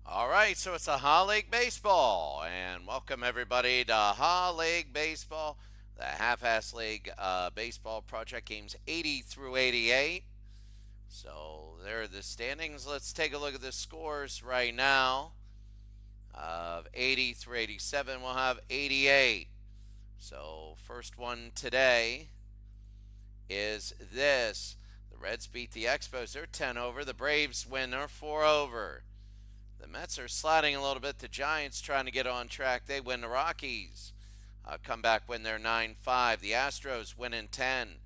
All right, so it's a Ha League Baseball, and welcome everybody to Ha League Baseball, the Half-Ass League Baseball Project games 80 through 88. So there are the standings. Let's take a look at the scores right now. Of 80 through 87, we'll have 88. So first one today is this. The Reds beat the Expos. They're 10 over. The Braves win. They're 4 over. The Mets are sliding a little bit. The Giants trying to get on track. They win. The Rockies come back, win their 9-5. The Astros win in 10.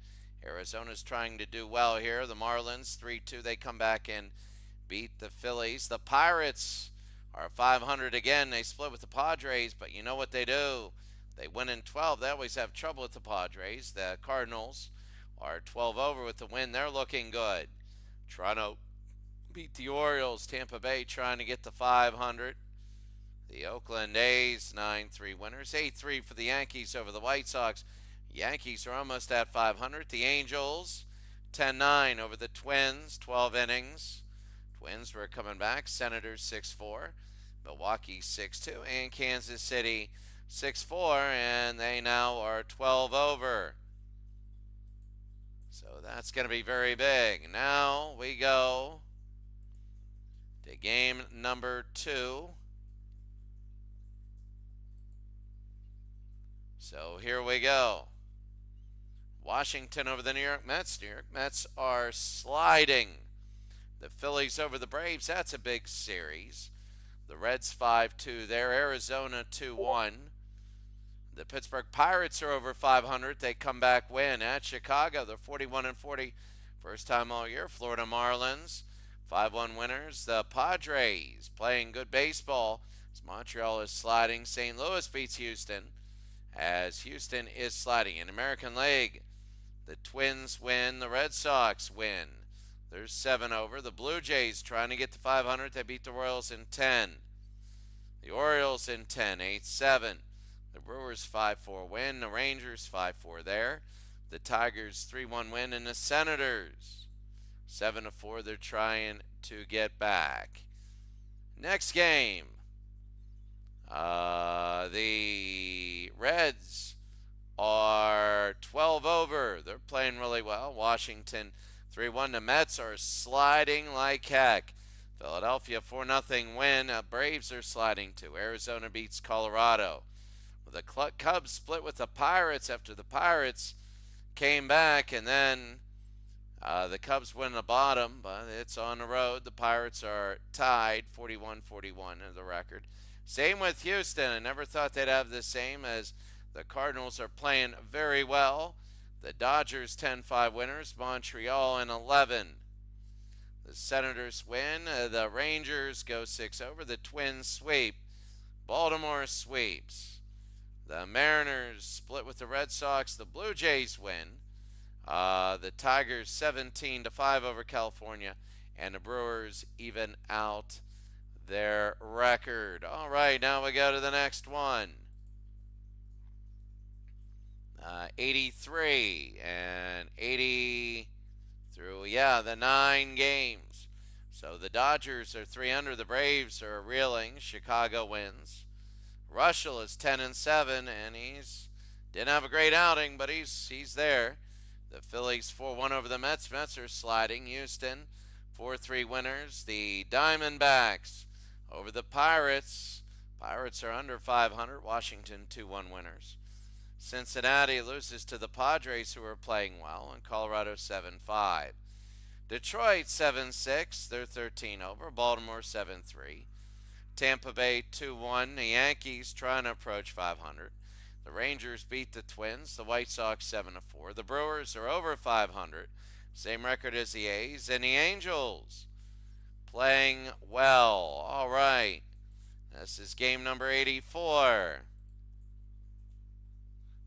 Arizona's trying to do well here. The Marlins 3-2. They come back and beat the Phillies. The Pirates are 500 again. They split with the Padres, but you know what they do? They win in 12. They always have trouble with the Padres. The Cardinals are 12 over with the win. They're looking good. Toronto beat the Orioles. Tampa Bay trying to get to 500. The Oakland A's 9-3 winners. 8-3 for the Yankees over the White Sox. Yankees are almost at 500. The Angels 10-9 over the Twins. 12 innings. Twins were coming back. Senators 6-4. Milwaukee 6-2. And Kansas City 6-4. And they now are 12 over. So that's going to be very big. Now we go to game number 2. So here we go. Washington over the New York Mets. New York Mets are sliding. The Phillies over the Braves. That's a big series. The Reds 5-2 there. Arizona 2-1. The Pittsburgh Pirates are over 500. They come back win at Chicago. They're 41-40. First time all year. Florida Marlins 5-1 winners. The Padres playing good baseball as Montreal is sliding. St. Louis beats Houston as Houston is sliding. In American League, the Twins win. The Red Sox win. There's 7 over. The Blue Jays trying to get to 500. They beat the Royals in 10. The Orioles in 10, 8-7. The Brewers 5-4 win. The Rangers 5-4 there. The Tigers 3-1 win. And the Senators 7-4. They're trying to get back. Next game. The Reds are 12 over. They're playing really well. Washington 3-1. The Mets are sliding like heck. Philadelphia 4-0 win. Braves are sliding too. Arizona beats Colorado. The Cubs split with the Pirates after the Pirates came back, and then the Cubs win the bottom, but it's on the road. The Pirates are tied 41-41 in the record. Same with Houston. I never thought they'd have the same, as the Cardinals are playing very well. The Dodgers 10-5 winners. Montreal in 11. The Senators win. The Rangers go 6 over. The Twins sweep. Baltimore sweeps. The Mariners split with the Red Sox. The Blue Jays win. The Tigers 17-5 over California. And the Brewers even out their record. All right, now we go to the next one. 83 and 80 through, the 9 games. So the Dodgers are 300. The Braves are reeling. Chicago wins. Russell is 10-7, and he's didn't have a great outing, but he's there. The Phillies 4-1 over the Mets. Mets are sliding. Houston 4-3 winners. The Diamondbacks over the Pirates. Pirates are under 500. Washington 2-1 winners. Cincinnati loses to the Padres, who are playing well, and Colorado 7-5. Detroit 7-6. They're 13 over. Baltimore 7-3. Tampa Bay 2-1. The Yankees trying to approach 500. The Rangers beat the Twins. The White Sox 7-4. The Brewers are over 500. Same record as the A's. And the Angels playing well. All right. This is game number 84.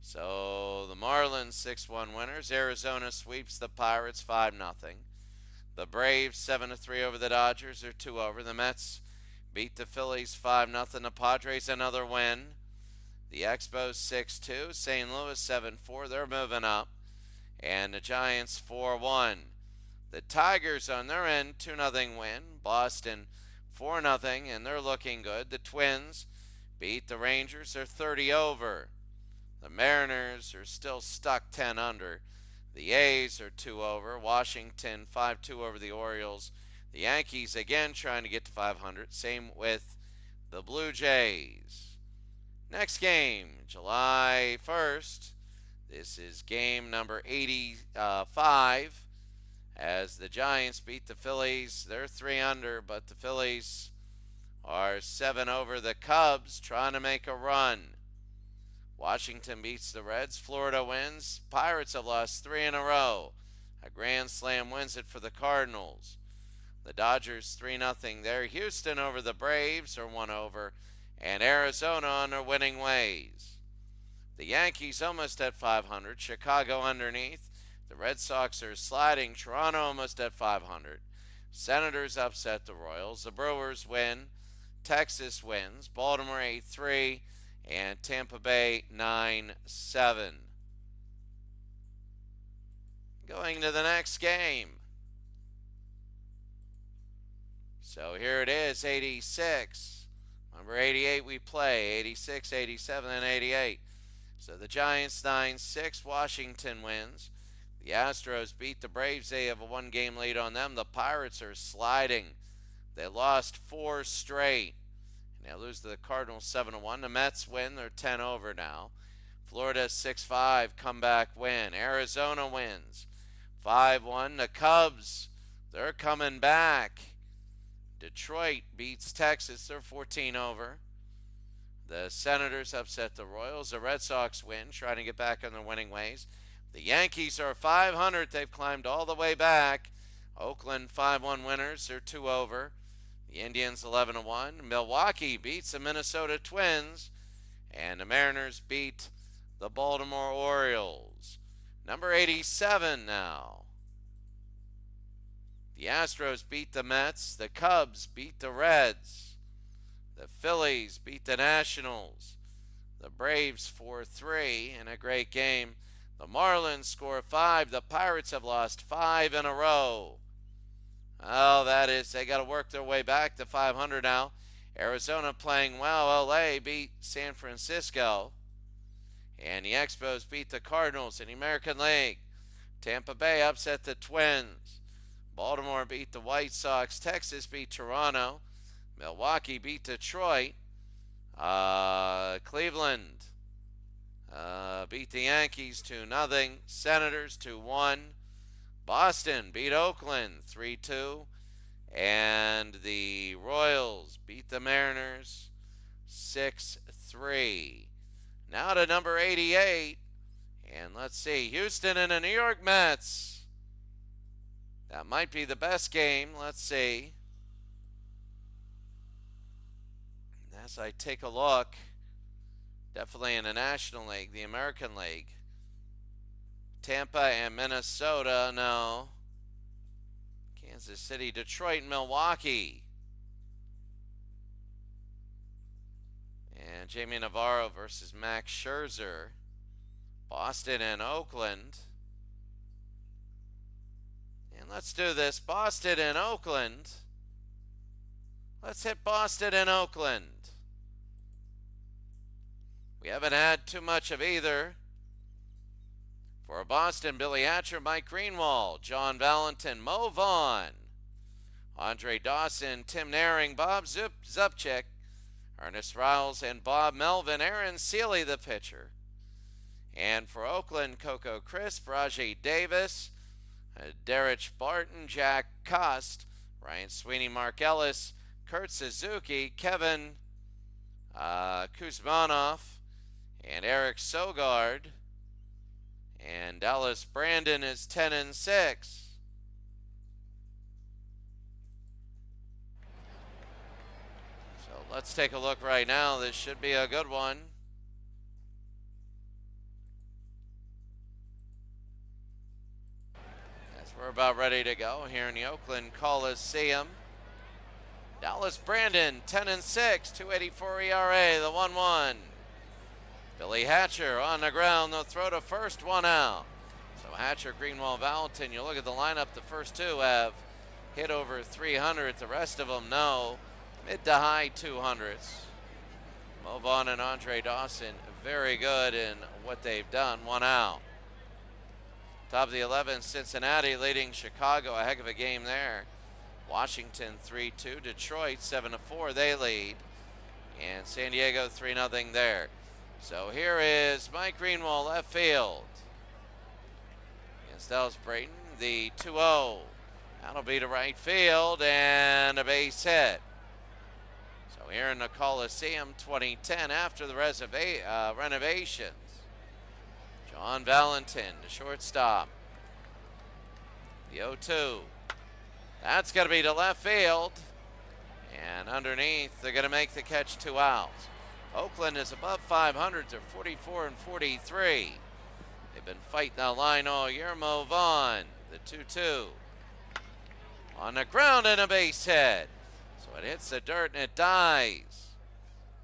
So the Marlins 6-1 winners. Arizona sweeps the Pirates 5-0. The Braves 7-3 over the Dodgers. They're 2 over. The Mets beat the Phillies 5-0. The Padres another win. The Expos 6-2. St. Louis 7-4. They're moving up. And the Giants 4-1. The Tigers on their end 2-0 win. Boston 4-0, and they're looking good. The Twins beat the Rangers. They're 30 over. The Mariners are still stuck 10 under. The A's are 2 over. Washington 5-2 over the Orioles. The Yankees again trying to get to 500. Same with the Blue Jays. Next game, July 1st. This is game number 85 as the Giants beat the Phillies. They're 3 under, but the Phillies are 7 over the Cubs trying to make a run. Washington beats the Reds. Florida wins. Pirates have lost 3 in a row. A grand slam wins it for the Cardinals. The Dodgers 3-0 there. Houston over the Braves are 1 over. And Arizona on their winning ways. The Yankees almost at 500. Chicago underneath. The Red Sox are sliding. Toronto almost at 500. Senators upset the Royals. The Brewers win. Texas wins. Baltimore 8-3. And Tampa Bay 9-7. Going to the next game. So here it is, 86. Number 88 we play, 86, 87, and 88. So the Giants 9-6, Washington wins. The Astros beat the Braves. They have a 1-game lead on them. The Pirates are sliding. They lost 4 straight. And they lose to the Cardinals 7-1. The Mets win. They're 10 over now. Florida 6-5, comeback win. Arizona wins 5-1. The Cubs, they're coming back. Detroit beats Texas. They're 14 over. The Senators upset the Royals. The Red Sox win, trying to get back on their winning ways. The Yankees are 500. They've climbed all the way back. Oakland 5-1 winners. They're 2 over. The Indians 11-1. Milwaukee beats the Minnesota Twins. And the Mariners beat the Baltimore Orioles. Number 87 now. The Astros beat the Mets. The Cubs beat the Reds. The Phillies beat the Nationals. The Braves 4-3 in a great game. The Marlins score 5. The Pirates have lost 5 in a row. Oh, that is, they got to work their way back to 500 now. Arizona playing well. LA beat San Francisco. And the Expos beat the Cardinals in the American League. Tampa Bay upset the Twins. Baltimore beat the White Sox. Texas beat Toronto. Milwaukee beat Detroit. Cleveland beat the Yankees 2-0. Senators 2-1. Boston beat Oakland 3-2. And the Royals beat the Mariners 6-3. Now to number 88. And let's see, Houston and the New York Mets. That might be the best game. Let's see. As I take a look, definitely in the National League, the American League. Tampa and Minnesota, no. Kansas City, Detroit, and Milwaukee. And Jamie Navarro versus Max Scherzer. Boston and Oakland. And let's do this. Boston and Oakland. Let's hit Boston and Oakland. We haven't had too much of either. For Boston, Billy Hatcher, Mike Greenwald, John Valentin, Mo Vaughn, Andre Dawson, Tim Naring, Bob Zupchik, Ernest Riles, and Bob Melvin. Aaron Seeley, the pitcher. And for Oakland, Coco Crisp, Rajay Davis, Derek Barton, Jack Cust, Ryan Sweeney, Mark Ellis, Kurt Suzuki, Kevin Kuzmanov, and Eric Sogard. And Dallas Brandon is 10-6. So let's take a look right now. This should be a good one. As we're about ready to go here in the Oakland Coliseum. Dallas Brandon, 10-6, 2.84 ERA, the 1-1. Billy Hatcher on the ground, they'll throw to first, 1 out. So Hatcher, Greenwald, Valentin, you look at the lineup, the first 2 have hit over 300, the rest of them no. mid to high 200s. Mo Vaughn and Andre Dawson, very good in what they've done. One out. Top of the 11th, Cincinnati leading Chicago. A heck of a game there. Washington 3-2. Detroit 7-4. They lead. And San Diego 3-0 there. So here is Mike Greenwald, left field. Against Dallas Brayton, the 2-0. That'll be to right field and a base hit. So here in the Coliseum, 2010, after the renovations. John Valentin, the shortstop. The 0-2. That's going to be to left field. And underneath, they're going to make the catch, 2 outs. Oakland is above 500. They're 44 and 43. They've been fighting the line all year. Mo Vaughn, the 2-2. On the ground and a base hit. So it hits the dirt and it dies.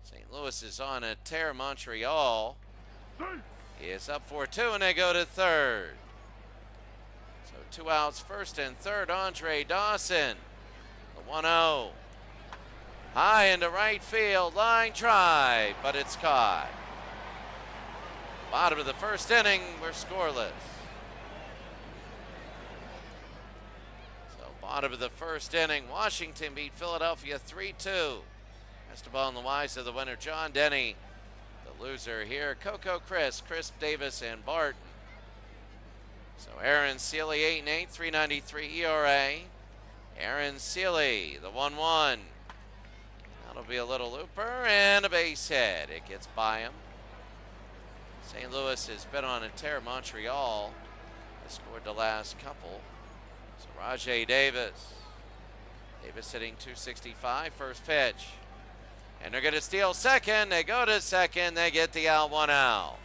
St. Louis is on a tear. Montreal is up 4-2 and they go to third. So 2 outs, first and third. Andre Dawson, the 1-0. High into right field, line drive, but it's caught. Bottom of the first inning, we're scoreless. So bottom of the first inning, Washington beat Philadelphia 3-2. Esteban Loaiza, the winner. John Denny, the loser here. Coco Crisp Davis, and Barton. So Aaron Seeley, 8-8, 3.93 ERA. Aaron Seeley, the 1-1. That'll be a little looper and a base hit. It gets by him. St. Louis has been on a tear. Montreal has scored the last couple. So Rajay Davis. Davis hitting 265, first pitch. And they're going to steal second. They go to second. They get the out, 1 out.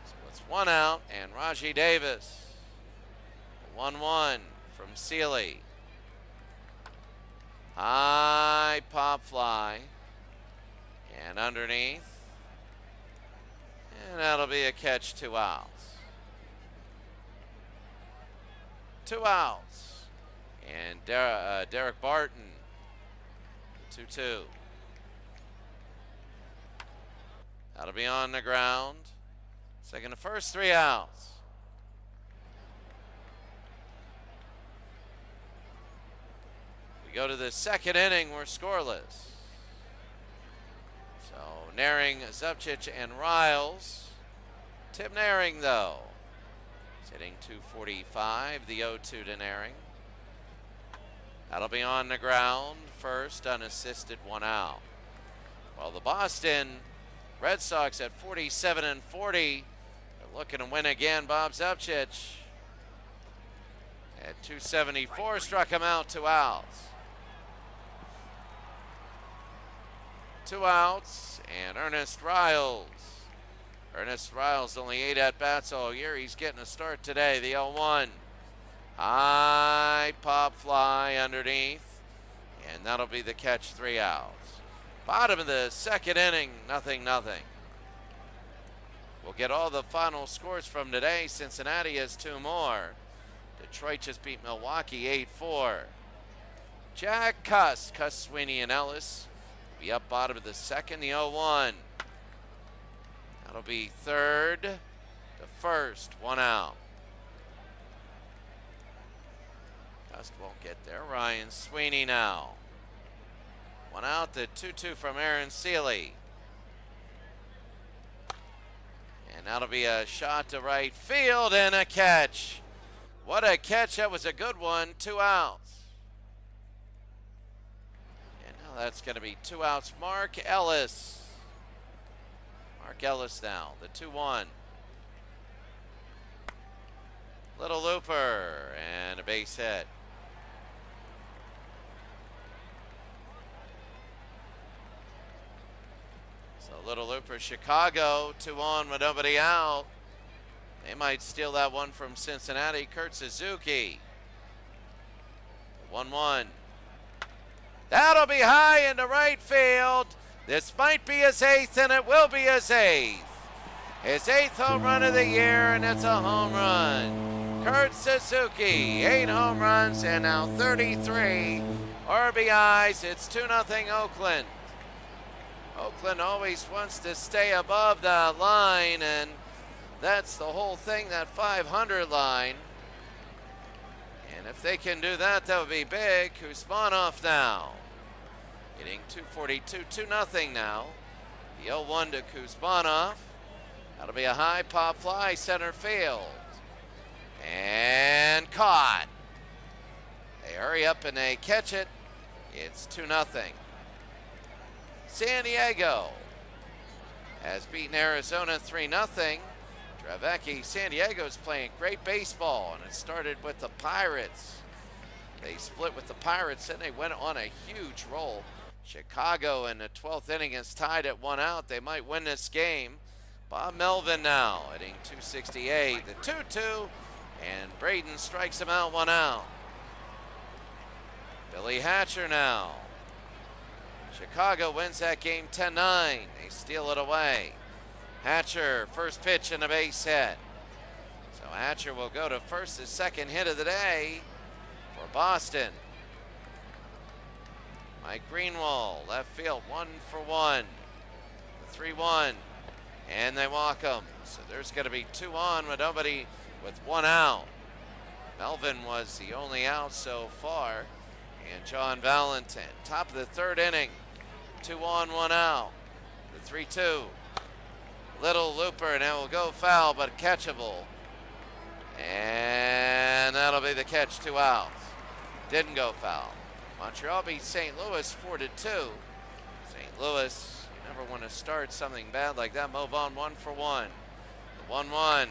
So it's 1 out, and Rajay Davis. 1-1 from Seeley. High pop fly. And underneath. And that'll be a catch, 2 outs. 2 outs. And Derek Barton, 2-2. That'll be on the ground. Second to first, 3 outs. We go to the second inning, we're scoreless. So Naring, Zubcic, and Riles. Tim Naring, though, is hitting 245, the 0-2 to Naring. That'll be on the ground, first, unassisted, 1 out. Well, the Boston Red Sox at 47 and 40, they're looking to win again. Bob Zubcic at 274 struck him out, 2 outs. 2 outs, and Ernest Riles. Ernest Riles only 8 at-bats all year. He's getting a start today, the 0-1. High pop fly underneath, and that'll be the catch, 3 outs. Bottom of the second inning, 0-0. We'll get all the final scores from today. Cincinnati has 2 more. Detroit just beat Milwaukee 8-4. Jack Cuss, Sweeney, and Ellis be up bottom of the second, the 0-1. That'll be third to first, 1 out. Cust won't get there. Ryan Sweeney now. 1 out, the 2-2 from Aaron Seeley. And that'll be a shot to right field and a catch. What a catch. That was a good one. 2 outs. And now that's going to be 2 outs. Mark Ellis. Mark Ellis now, the 2-1. Little looper and a base hit. So little looper, Chicago, 2 on with nobody out. They might steal that one from Cincinnati. Kurt Suzuki. 1-1. That'll be high into right field. This might be his 8th, and it will be his 8th. His 8th home run of the year, and it's a home run. Kurt Suzuki, 8 home runs, and now 33 RBIs. It's 2-0 Oakland. Oakland always wants to stay above that line, and that's the whole thing, that 500 line. And if they can do that, that would be big. Kuzmanov now getting 242, 2-0 now. The 0-1 to Kuzmanov. That'll be a high pop fly, center field. And caught. They hurry up and they catch it. It's 2-0. San Diego has beaten Arizona 3-0. Dravecky, San Diego's playing great baseball, and it started with the Pirates. They split with the Pirates, and they went on a huge roll. Chicago in the 12th inning is tied at 1 out. They might win this game. Bob Melvin now hitting 268, the 2-2, and Braden strikes him out, 1 out. Billy Hatcher now. Chicago wins that game 10-9. They steal it away. Hatcher, first pitch and a base hit. So Hatcher will go to first, his second hit of the day for Boston. Mike Greenwald, left field, 1 for 1. The 3-1, and they walk him. So there's going to be 2 on with nobody, with 1 out. Melvin was the only out so far. And John Valentin, top of the 3rd inning, 2 on, 1 out. The 3-2. Little looper, and it will go foul, but catchable. And that'll be the catch, 2 outs. Didn't go foul. Montreal beats St. Louis 4-2. St. Louis, you never want to start something bad like that. Mo Vaughn, 1 for 1. The 1-1.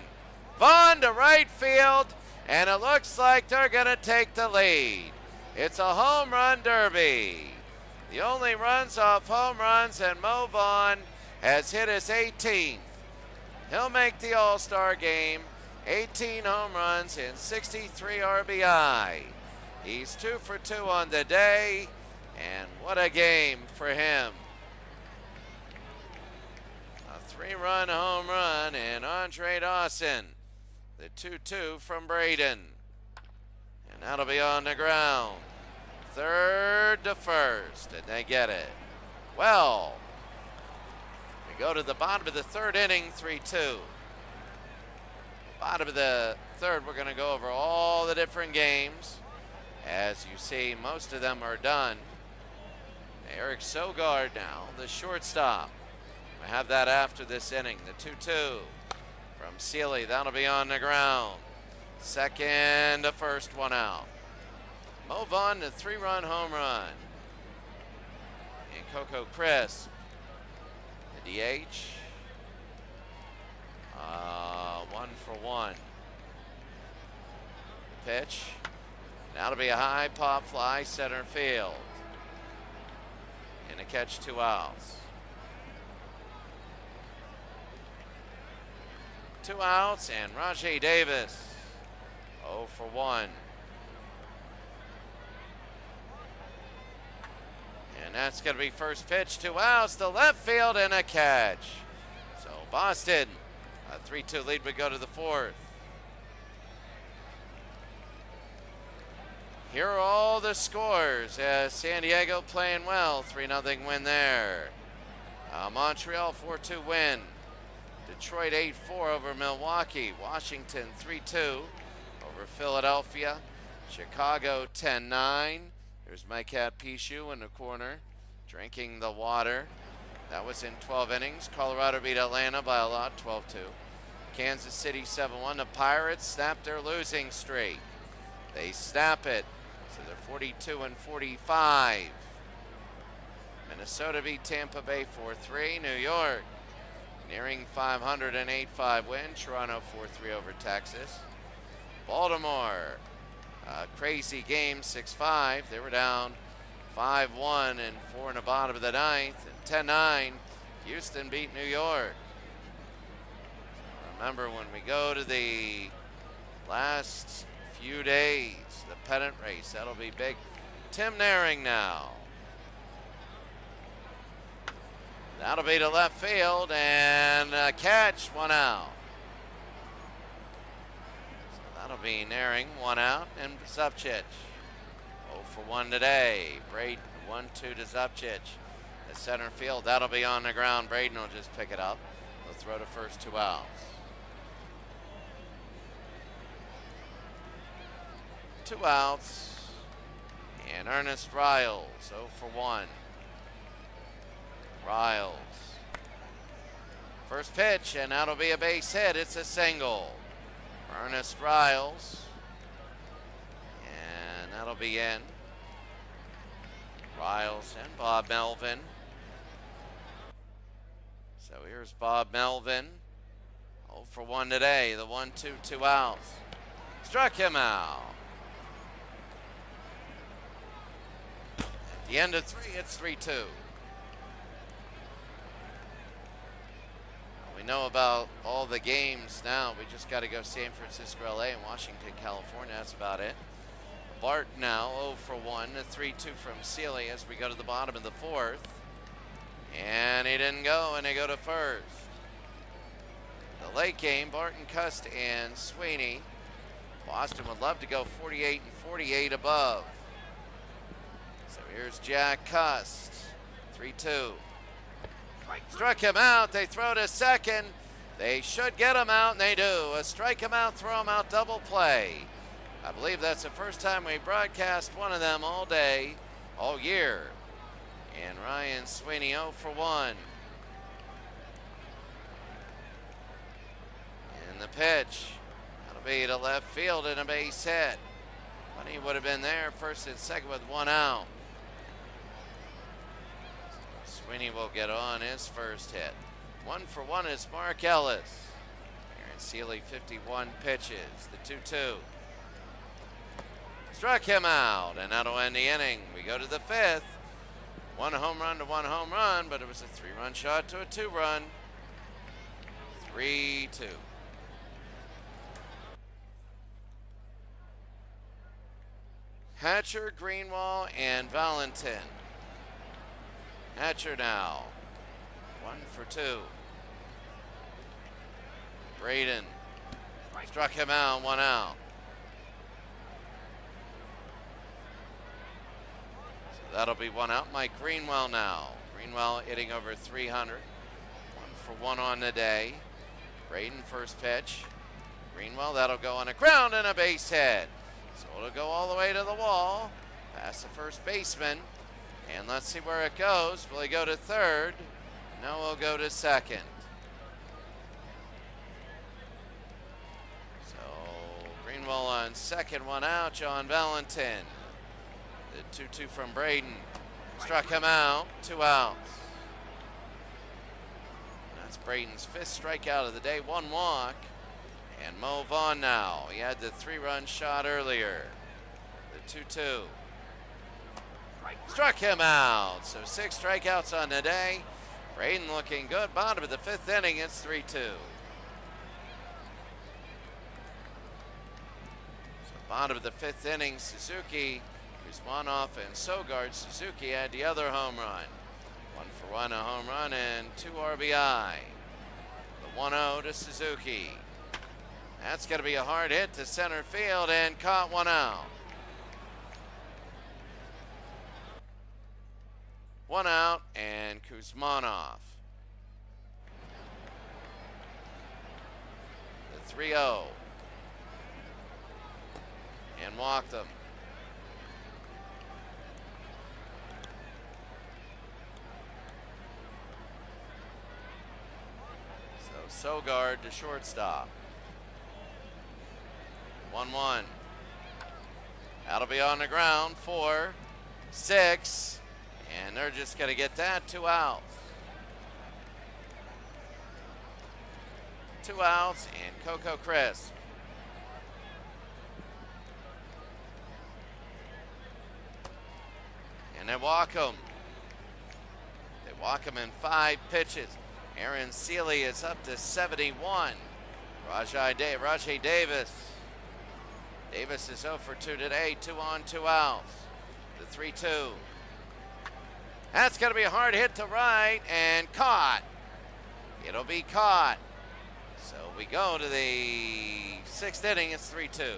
Vaughn to right field, and it looks like they're going to take the lead. It's a home run derby. The only runs off home runs, and Mo Vaughn has hit his 18th. He'll make the All-Star game. 18 home runs and 63 RBI. He's 2 for 2 on the day, and what a game for him. A 3-run home run, and Andre Dawson, the 2-2 from Braden. And that'll be on the ground. 3rd to 1st, and they get it. Well, we go to the bottom of the 3rd inning, 3-2. Bottom of the 3rd, we're going to go over all the different games. As you see, most of them are done. Eric Sogard now, the shortstop. We have that after this inning, the 2-2 from Seeley. That'll be on the ground. 2nd to 1st, 1 out. Mo Vaughn, the 3-run home run. And Coco Crisp, the DH. 1 for 1. Pitch. Now to be a high pop fly, center field. And a catch, 2 outs. 2 outs, and Rajay Davis, 0 for 1. And that's going to be first pitch, 2 outs, to left field, and a catch. So Boston, a 3-2 lead would go to the 4th. Here are all the scores. San Diego playing well, 3-0 win there. Montreal 4-2 win. Detroit 8-4 over Milwaukee. Washington 3-2 over Philadelphia. Chicago 10-9. There's my cat Pichu in the corner, drinking the water. That was in 12 innings. Colorado beat Atlanta by a lot, 12-2. Kansas City 7-1. The Pirates snapped their losing streak. They snap it, so they're 42-45. Minnesota beat Tampa Bay 4-3. New York nearing 500, an 8-5 win. Toronto 4-3 over Texas. Baltimore, crazy game, 6-5. They were down 5-1 and 4 in the bottom of the 9th. And 10-9, Houston beat New York. Remember, when we go to the last few days, the pennant race, that'll be big. Tim Naring now. That'll be to left field, and a catch, 1 out. So that'll be Naring, 1 out, and Supchich 0 for 1 today. Braden 1-2 to Zupchich. At center field, that'll be on the ground. Braden will just pick it up. He'll throw to first, 2 outs. 2 outs. And Ernest Riles, 0 for 1. Riles. First pitch, and that'll be a base hit. It's a single for Ernest Riles. And that'll be in. Riles and Bob Melvin. So here's Bob Melvin. 0 for 1 today. The 1-2, 2 outs. Struck him out. At the end of 3, it's 3-2. We know about all the games now. We just got to go San Francisco, LA, and Washington, California. That's about it. Bart now 0 for 1. A 3-2 from Seeley as we go to the bottom of the 4th. And he didn't go, and they go to first. The late game, Barton, Cust, and Sweeney. Boston would love to go 48 and 48 above. So here's Jack Cust. 3-2. Struck him out. They throw to second. They should get him out, and they do. A strike him out, throw him out, double play. I believe that's the first time we broadcast one of them all day, all year. And Ryan Sweeney 0 for 1. And the pitch, that'll be to left field and a base hit. Money would have been there, first and second with 1 out. Sweeney will get on his first hit. 1 for 1 is Mark Ellis. Aaron Seeley 51 pitches, the 2-2. Struck him out, and that'll end the inning. We go to the 5th. 1 home run to 1 home run, but it was a 3-run shot to a 2-run. 3-2. Hatcher, Greenwald, and Valentin. Hatcher now. 1 for 2. Braden struck him out, 1 out. So that'll be 1 out. Mike Greenwell now. Greenwell hitting over 300. 1 for 1 on the day. Braden first pitch. Greenwell, that'll go on the ground and a base hit. So it'll go all the way to the wall, past the first baseman. And let's see where it goes. Will he go to third? No, he'll go to second. So Greenwell on second, 1 out. John Valentin. The 2-2 from Braden. Struck him out, 2 outs. That's Braden's 5th strikeout of the day, 1 walk. And Mo Vaughn now. He had the 3-run shot earlier. The 2-2. Struck him out. So 6 strikeouts on the day. Braden looking good. Bottom of the 5th inning, it's 3-2. So bottom of the 5th inning, Suzuki, Kuzmanov, and Sogard. Suzuki had the other home run. 1 for 1, a home run, and 2 RBI. The 1-0 to Suzuki. That's going to be a hard hit to center field and caught 1 out. 1 out and Kuzmanov. The 3-0. And walked them. So Sogard to shortstop. 1-1. That'll be on the ground, 4, 6, and they're just going to get that, 2 outs. 2 outs and Coco Crisp. And they walk him. They walk him in 5 pitches. Aaron Seeley is up to 71. Rajai Davis. Davis is 0 for 2 today, 2 on, 2 outs. The 3-2. That's going to be a hard hit to right and caught. It'll be caught. So we go to the 6th inning, it's 3-2.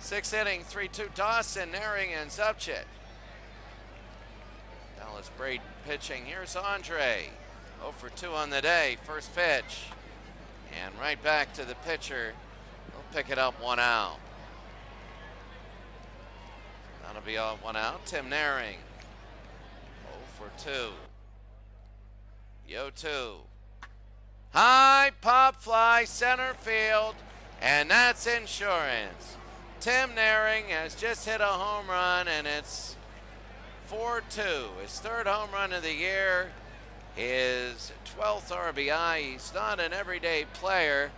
Sixth inning, 3-2 Dawson, Naring, and Zubchik. Dallas Braden pitching. Here's Andre. 0 for 2 on the day. First pitch. And right back to the pitcher. He'll pick it up, 1 out. That'll be all 1 out. Tim Naring. 0 for 2. Yo 2. High pop fly, center field, and that's insurance. Tim Naring has just hit a home run, and it's 4-2. His third home run of the year, his 12th RBI. He's not an everyday player,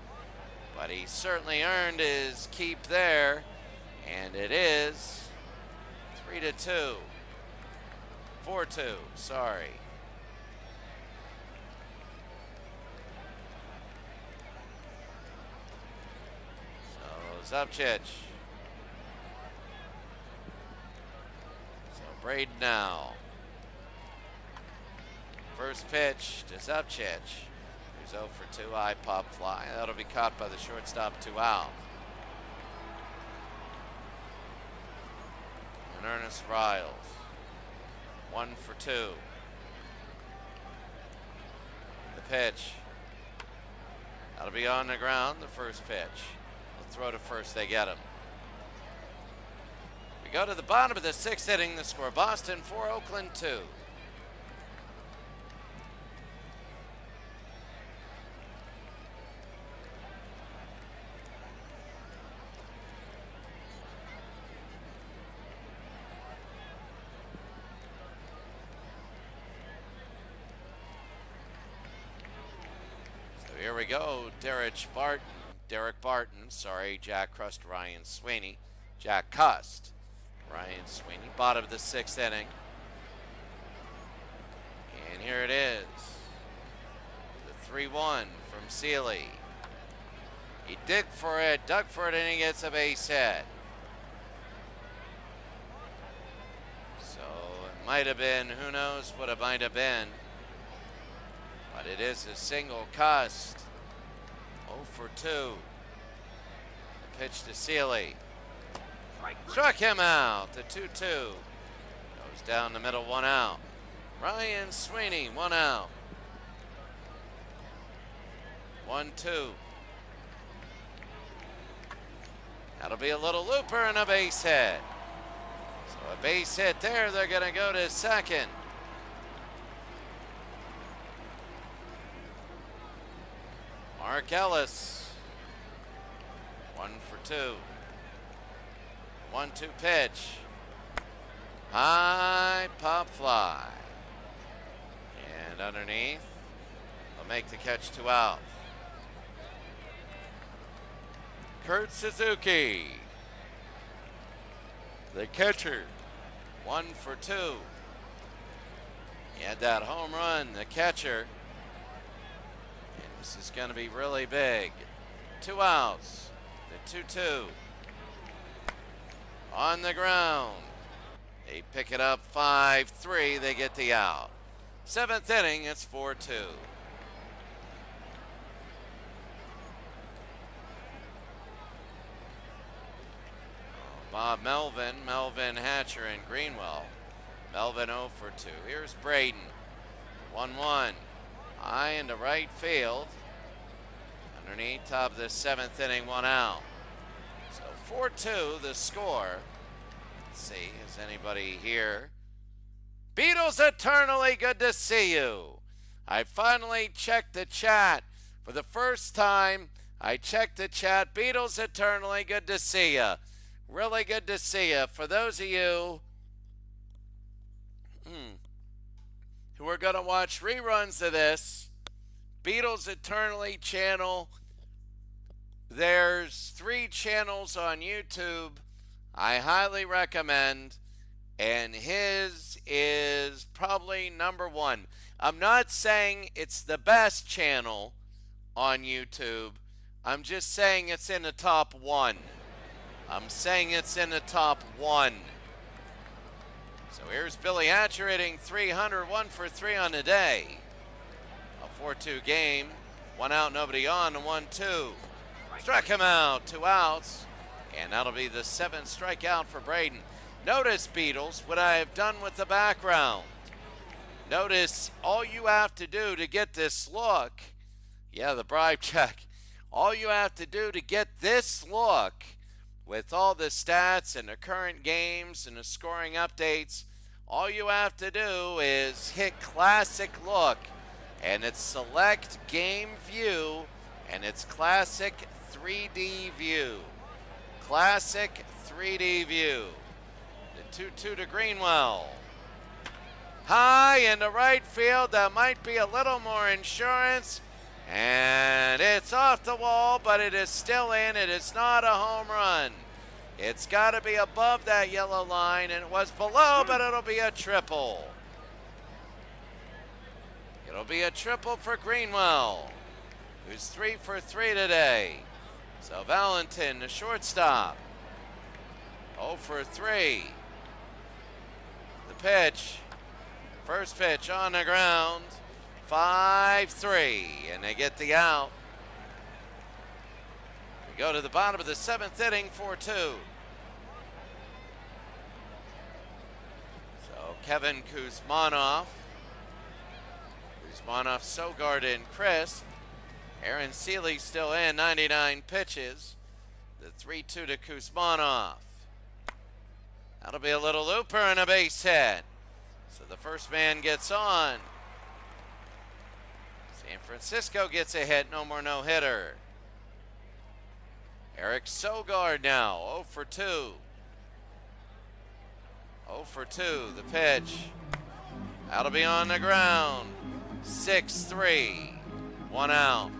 but he certainly earned his keep there, and it is 3-2. 4-2, sorry. Zubchik. So Braden now. First pitch to Zubchik. Who's 0 for 2, high pop fly. That'll be caught by the shortstop, 2 out. And Ernest Riles. 1 for 2. The pitch. That'll be on the ground, the first pitch. Throw to first, they get him. We go to the bottom of the 6th inning. The score, Boston 4, Oakland 2. So here we go, Derek Barton, Jack Cust, Ryan Sweeney. Jack Cust, Ryan Sweeney, bottom of the 6th inning. And here it is. The 3-1 from Seeley. He dug for it, and he gets a base hit. So it might have been, who knows what it might have been. But it is a single. Cust. 0 for 2. The pitch to Seeley. Struck him out. The 2-2. Goes down the middle, 1 out. Ryan Sweeney, 1 out. 1-2. That'll be a little looper and a base hit. So a base hit there. They're going to go to second. Mark Ellis, 1 for 2. 1-2 pitch. High pop fly. And underneath, they'll make the catch, 2 out. Kurt Suzuki, the catcher, 1 for 2. He had that home run, the catcher. This is going to be really big. 2 outs. The 2-2. On the ground. They pick it up 5-3. They get the out. 7th inning, it's 4-2. Bob Melvin Hatcher, and Greenwell. Melvin 0 for 2. Here's Braden. 1-1. High into right field. Underneath, top of the 7th inning, 1 out. So 4-2 the score. Let's see, is anybody here? Beatles Eternally, good to see you. I finally checked the chat. For the first time, I checked the chat. Beatles Eternally, good to see you. Really good to see you. For those of you who are going to watch reruns of this, Beatles Eternally channel, there's 3 channels on YouTube I highly recommend, and his is probably number 1. I'm not saying it's the best channel on YouTube. I'm just saying it's in the top 1. I'm saying it's in the top 1. So here's Billy Hatcher hitting 300, 1 for 3 on the day. A 4-2 game. 1 out, nobody on, and 1-2. Struck him out, 2 outs. And that'll be the 7th strikeout for Braden. Notice, Beatles, what I have done with the background. Notice all you have to do to get this look, yeah, the bribe check, all you have to do to get this look with all the stats and the current games and the scoring updates, all you have to do is hit Classic Look, and it's Select Game View, and it's Classic 3D View. Classic 3D View. The 2-2 to Greenwell. High into right field, that might be a little more insurance. And it's off the wall, but it is still in. It is not a home run. It's got to be above that yellow line, and it was below, but it'll be a triple. It'll be a triple for Greenwell, who's 3 for 3 today. So Valentin, the shortstop, 0 for 3. The pitch, first pitch on the ground, 5-3, and they get the out. We go to the bottom of the 7th inning, 4-2. So Kevin Kuzmanov, Sogard, and Crisp. Aaron Seeley still in, 99 pitches. The 3-2 to Kuzmanov. That'll be a little looper and a base hit. So the first man gets on. San Francisco gets a hit, no more no-hitter. Eric Sogard now, 0 for 2. 0 for 2, the pitch. That'll be on the ground. 6-3, 1 out.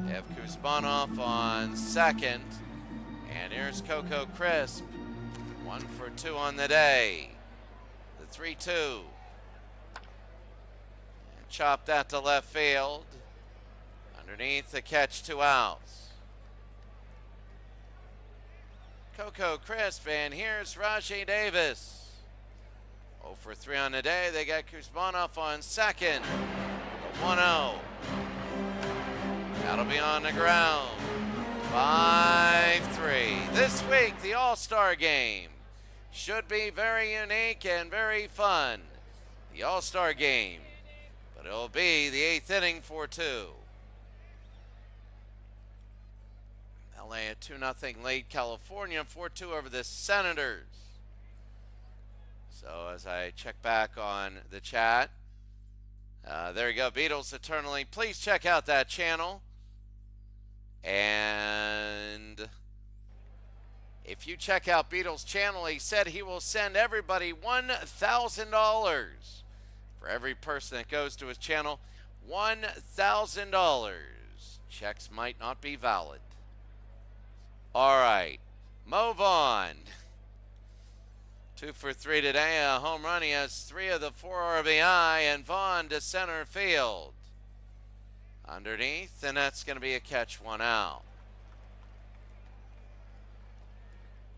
They have Kuzmanov on second. And here's Coco Crisp, 1 for 2 on the day. The 3-2. Chop that to left field. Underneath the catch, 2 outs. Coco Crisp, and here's Rajai Davis. 0 for 3 on the day. They got Kuzmanov on second. The 1-0. That'll be on the ground. 5-3. This week, the All-Star Game should be very unique and very fun. The All-Star Game. But it'll be the 8th inning, 4-2. LA at 2-0 lead California, 4-2 over the Senators. So as I check back on the chat, there you go, Beatles Eternally. Please check out that channel. And if you check out Beatles' channel, he said he will send everybody $1,000 for every person that goes to his channel. $1,000. Checks might not be valid. All right, move on. 2 for 3 today, a home run. He has 3 of the 4 RBI, and Vaughn to center field. Underneath, and that's going to be a catch, 1 out.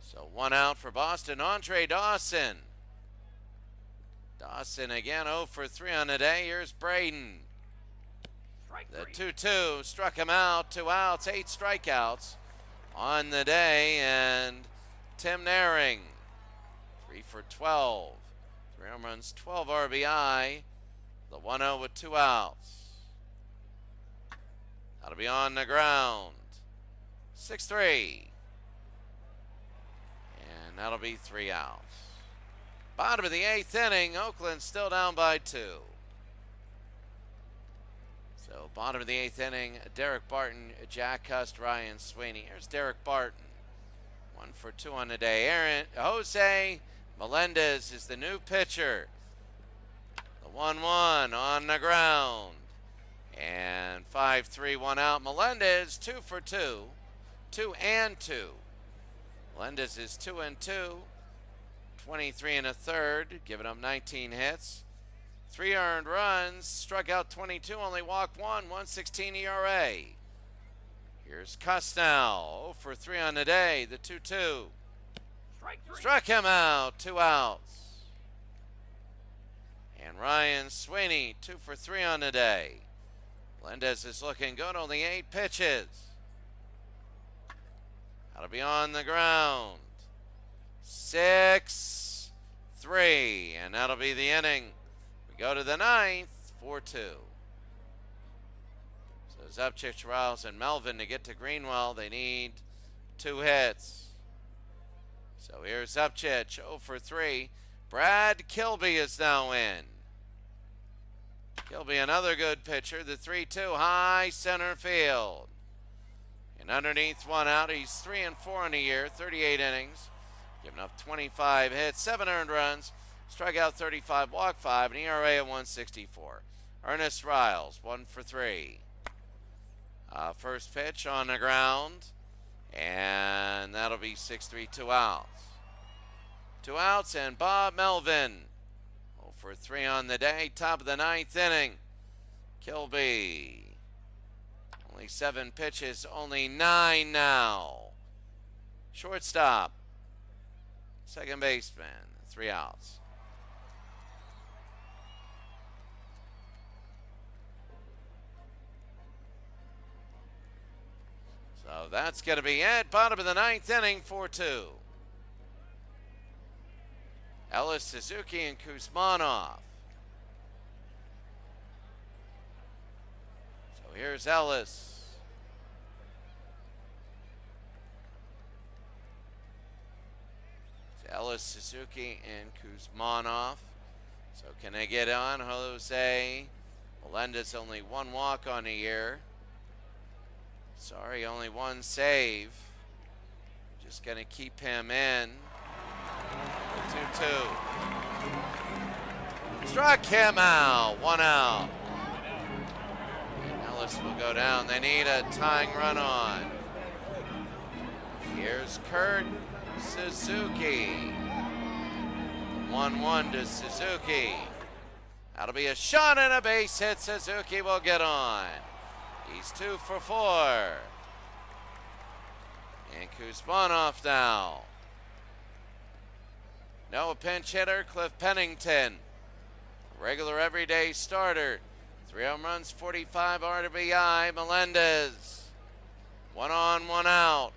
So 1 out for Boston. Andre Dawson. Dawson again, 0 for 3 on the day. Here's Braden. The 2-2 struck him out, 2 outs, 8 strikeouts on the day, and Tim Naring, 3 for 12. 3 home runs, 12 RBI. The 1-0 with 2 outs. That'll be on the ground. 6-3. And that'll be 3 outs. Bottom of the 8th inning, Oakland still down by 2. So bottom of the 8th inning, Derek Barton, Jack Hust, Ryan Sweeney. Here's Derek Barton. 1 for 2 on the day. Jose Melendez is the new pitcher. The 1-1 on the ground. And 5-3, 1 out. Melendez, 2 for 2. 2 and 2. Melendez is 2 and 2. 23 and a third, giving up 19 hits. 3 earned runs, struck out 22, only walked 1, 1.16 ERA. Here's Cuss now, 0 for 3 on the day, the 2-2. Struck him out, 2 outs. And Ryan Sweeney, 2 for 3 on the day. Melendez is looking good, only 8 pitches. That'll be on the ground. 6-3, and that'll be the inning. We go to the ninth, 4-2. So Zupchich, Riles, and Melvin to get to Greenwell. They need 2 hits. So here's Zupchich, 0 for 3. Brad Kilby is now in. Kilby, another good pitcher. The 3-2 high center field. And underneath, 1 out. He's 3-4 in a year, 38 innings. Giving up 25 hits, 7 earned runs, strikeout 35, walk 5, an ERA of 1.64. Ernest Riles, 1 for 3. First pitch on the ground, and that'll be 6-3, 2 outs. 2 outs, and Bob Melvin, 0 for 3 on the day, top of the ninth inning. Kilby, only 7 pitches, only 9 now. Shortstop, second baseman, 3 outs. So that's going to be it. Bottom of the ninth inning, 4-2. Ellis, Suzuki, and Kuzmanov. So here's Ellis. Ellis, Suzuki, and Kuzmanov. So can they get on? Jose Melendez, only 1 walk on the year. Sorry, only 1 save. Just going to keep him in. 2-2. Struck him out. 1 out. And Ellis will go down. They need a tying run on. Here's Kurt Suzuki. 1-1 to Suzuki. That'll be a shot and a base hit. Suzuki will get on. He's 2 for 4. And Kuzmanov now. No pinch hitter, Cliff Pennington. Regular everyday starter. 3 home runs, 45 RBI. Melendez. 1 on, 1 out.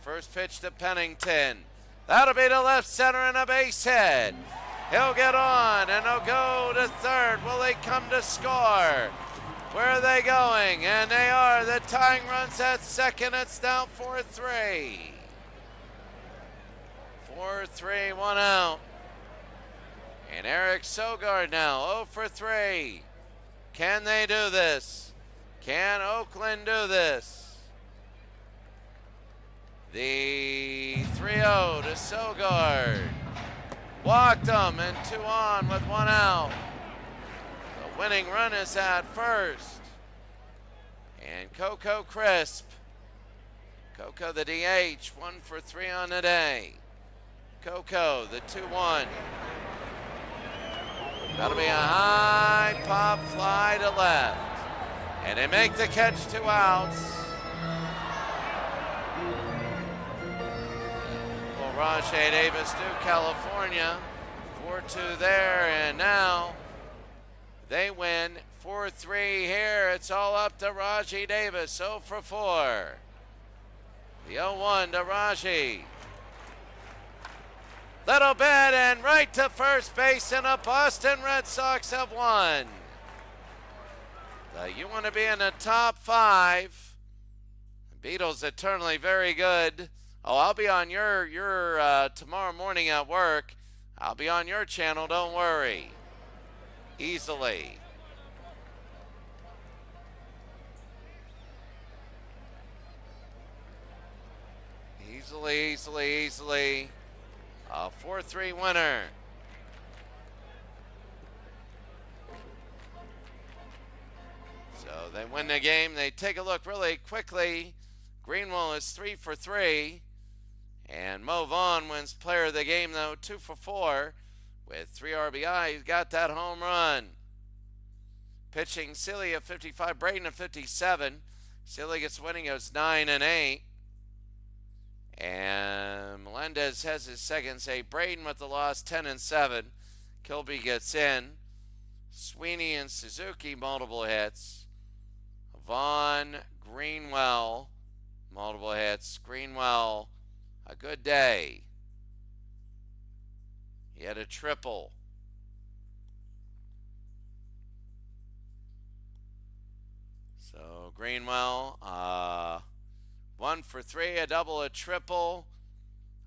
First pitch to Pennington. That'll be to left center and a base hit. He'll get on and he'll go to third. Will they come to score? Where are they going? And they are. The tying run's at second. It's now 4-3. 4-3, 1 out. And Eric Sogard now 0 for 3. Can they do this? Can Oakland do this? The 3-0 to Sogard. Walked him and 2 on with 1 out. The winning run is at first. And Coco Crisp. Coco the DH, 1 for 3 on the day. Coco, the 2-1. That'll be a high pop fly to left. And they make the catch, 2 outs. Well, Rajay Davis, Duke, California. 4-2 there, and now they win 4-3 here. It's all up to Rajay Davis, 0 for 4. The 0-1 to Rajay. Little bit and right to first base, and the Boston Red Sox have won. You want to be in the top 5. The Beatles eternally very good. Oh, I'll be on your tomorrow morning at work. I'll be on your channel, don't worry. Easily. Easily. 4-3 winner. So they win the game. They take a look really quickly. Greenwell is 3 for 3. And Mo Vaughn wins player of the game, though, 2 for 4. With 3 RBI, he's got that home run. Pitching, Silly at 55, Braden at 57. Silly gets winning, it was 9 and 8. And Melendez has his second save. Braden with the loss, 10 and 7. Kilby gets in. Sweeney and Suzuki, multiple hits. Vaughn, Greenwell, Multiple hits. Greenwell, a good day. He had a triple. So Greenwell, 1 for 3, a double, a triple,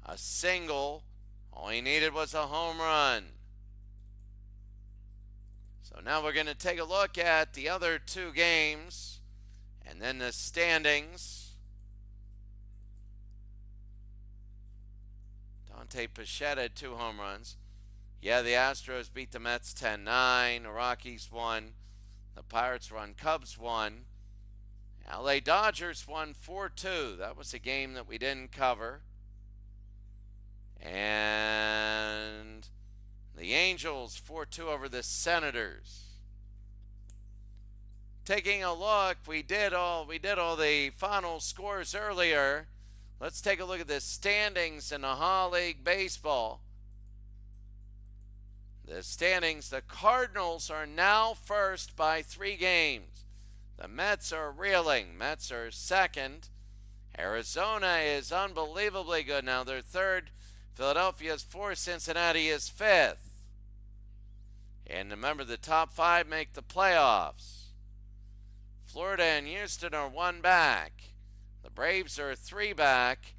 a single. All he needed was a home run. So now we're going to take a look at the other two games and then the standings. Dante Bichette had 2 home runs. Yeah, the Astros beat the Mets 10-9. The Rockies won. The Pirates won. Cubs won. LA Dodgers won 4-2. That was a game that we didn't cover. And the Angels 4-2 over the Senators. Taking a look, we did all the final scores earlier. Let's take a look at the standings in the Hall League Baseball. The standings, the Cardinals are now first by 3 games. The Mets are reeling. Mets are second. Arizona is unbelievably good now. They're third. Philadelphia is fourth. Cincinnati is fifth. And remember, the top 5 make the playoffs. Florida and Houston are 1 back. The Braves are 3 back.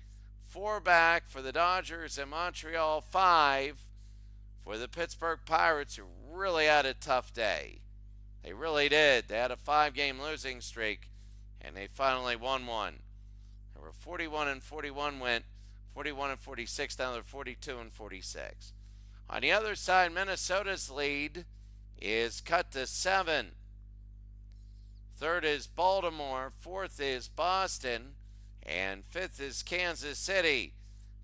4 back for the Dodgers and Montreal, 5 for the Pittsburgh Pirates, who really had a tough day. They really did. They had a 5-game losing streak, and they finally won one. They were 41-41, went 41-46, now they're 42-46. On the other side, Minnesota's lead is cut to 7. Third is Baltimore, fourth is Boston, and fifth is Kansas City.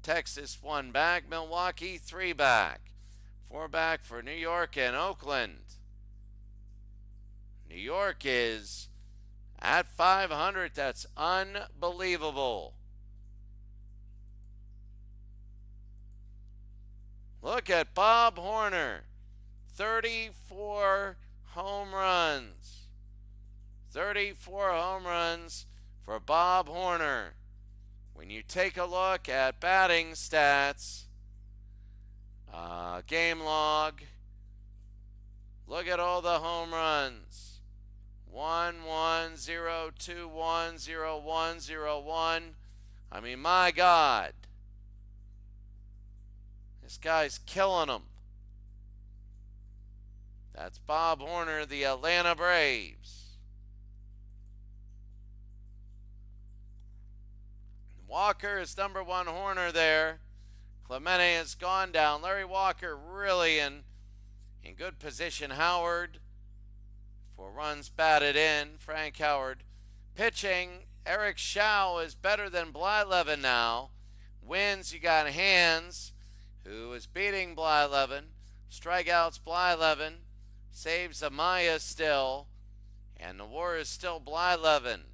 Texas 1 back, Milwaukee 3 back. 4 back for New York and Oakland. New York is at 500. That's unbelievable. Look at Bob Horner. 34 home runs. 34 home runs for Bob Horner. When you take a look at batting stats, game log, look at all the home runs. 1-1, 0-2, 1, 0-1, 0-1. I mean, my God. This guy's killing them. That's Bob Horner, the Atlanta Braves. Walker is number 1 Horner there. Clemente has gone down. Larry Walker really in good position. Howard, 4 runs batted in. Frank Howard pitching. Eric Schau is better than Blyleven now. Wins, you got Hands, who is beating Blyleven. Strikeouts, Blyleven. Saves Amaya still. And the war is still Blyleven.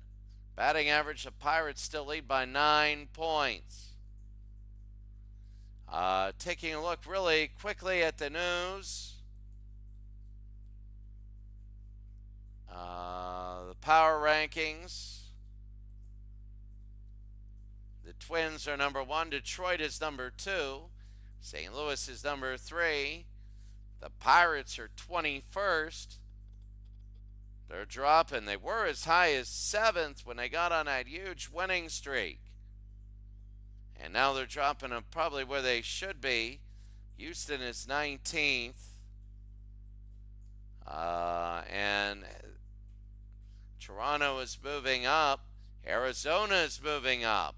Batting average, the Pirates still lead by 9 points. Taking a look really quickly at the news. The power rankings. The Twins are number 1. Detroit is number 2. St. Louis is number 3. The Pirates are 21st. They're dropping. They were as high as 7th when they got on that huge winning streak. And now they're dropping them probably where they should be. Houston is 19th. And Toronto is moving up. Arizona is moving up.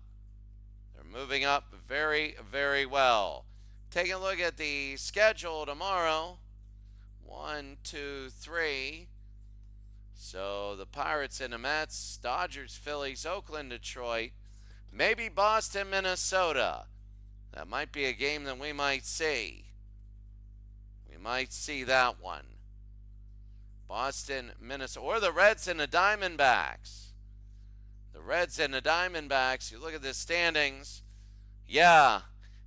They're moving up very, very well. Taking a look at the schedule tomorrow. 1, 2, 3. So the Pirates and the Mets, Dodgers, Phillies, Oakland, Detroit, maybe Boston, Minnesota. That might be a game that we might see. We might see that one. Boston, Minnesota, or the Reds and the Diamondbacks. The Reds and the Diamondbacks, you look at the standings. Yeah,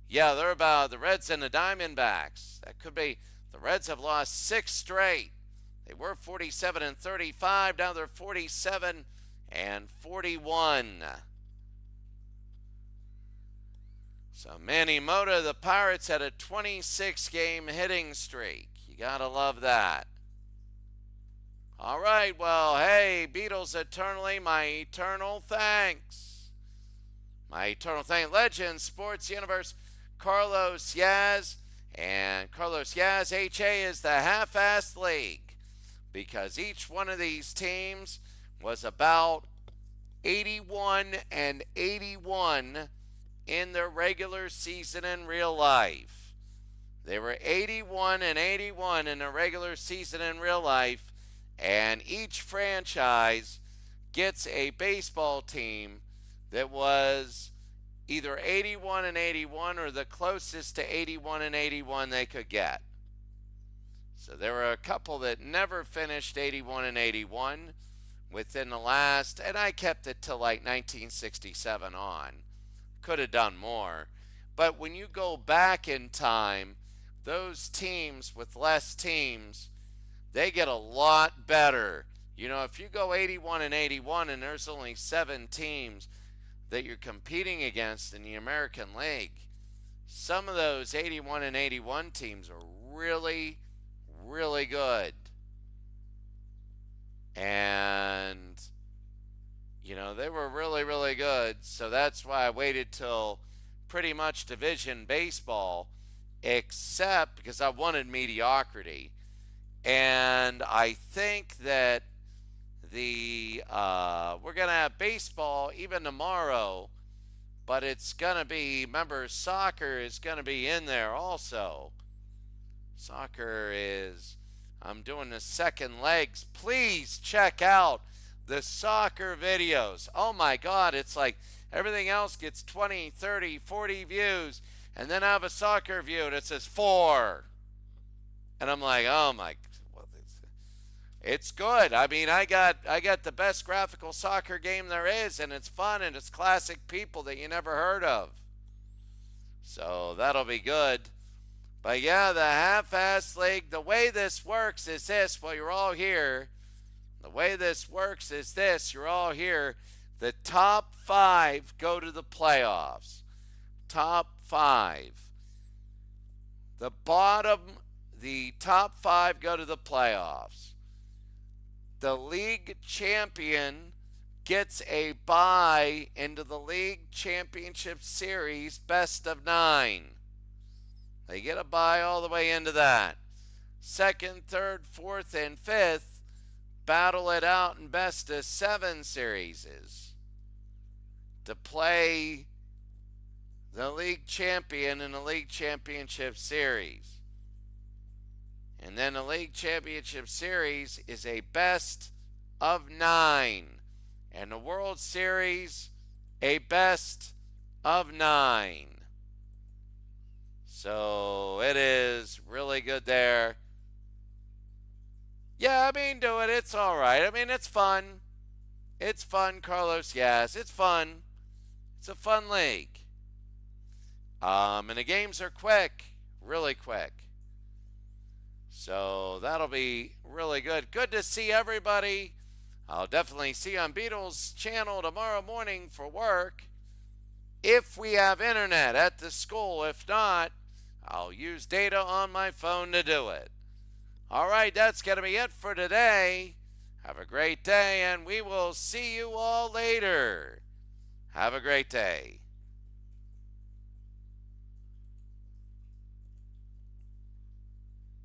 they're about the Reds and the Diamondbacks. That could be, the Reds have lost 6 straight. They were 47-35, now they're 47-41. So Manny Mota, the Pirates, had a 26-game hitting streak. You gotta love that. All right, well, hey, Beatles eternally, my eternal thanks. My eternal thanks, Legends, Sports Universe, Carlos Yaz. And Carlos Yaz, HA is the half-assed league because each one of these teams was about 81-81 in their regular season in real life. They were 81-81 in the regular season in real life, and each franchise gets a baseball team that was either 81-81 or the closest to 81-81 they could get. So there were a couple that never finished 81-81 within the last, and I kept it to like 1967 on. Could have done more. But when you go back in time, those teams with less teams, they get a lot better. You know, if you go 81-81 and there's only 7 teams that you're competing against in the American League, some of those 81-81 teams are really, really good. And, you know, they were really, really good. So that's why I waited till pretty much division baseball, except because I wanted mediocrity. And I think that we're going to have baseball even tomorrow, but it's going to be, remember, soccer is going to be in there also. Soccer is, I'm doing the second legs. Please check out the soccer videos. Oh my God, it's like everything else gets 20, 30, 40 views, and then I have a soccer view that says 4. And I'm like, oh my, it's good. I mean, I got the best graphical soccer game there is, and it's fun, and it's classic people that you never heard of. So that'll be good. But yeah, the half-ass league, the way this works is this. Well, you're all here. The way this works is this. You're all here. The top 5 go to the playoffs. Top 5. The top 5 go to the playoffs. The league champion gets a bye into the league championship series best of 9. They get a bye all the way into that. 2nd, 3rd, 4th, and 5th battle it out in best of 7 series to play the league champion in the league championship series. And then the league championship series is a best of 9. And the World Series, a best of 9. So it is really good there. Yeah, I mean, do it. It's all right. I mean, it's fun. It's fun, Carlos. Yes, it's fun. It's a fun league. And the games are quick, really quick. So that'll be really good. Good to see everybody. I'll definitely see you on Beatles channel tomorrow morning for work. If we have internet at the school. If not, I'll use data on my phone to do it. All right, that's going to be it for today. Have a great day, and we will see you all later. Have a great day.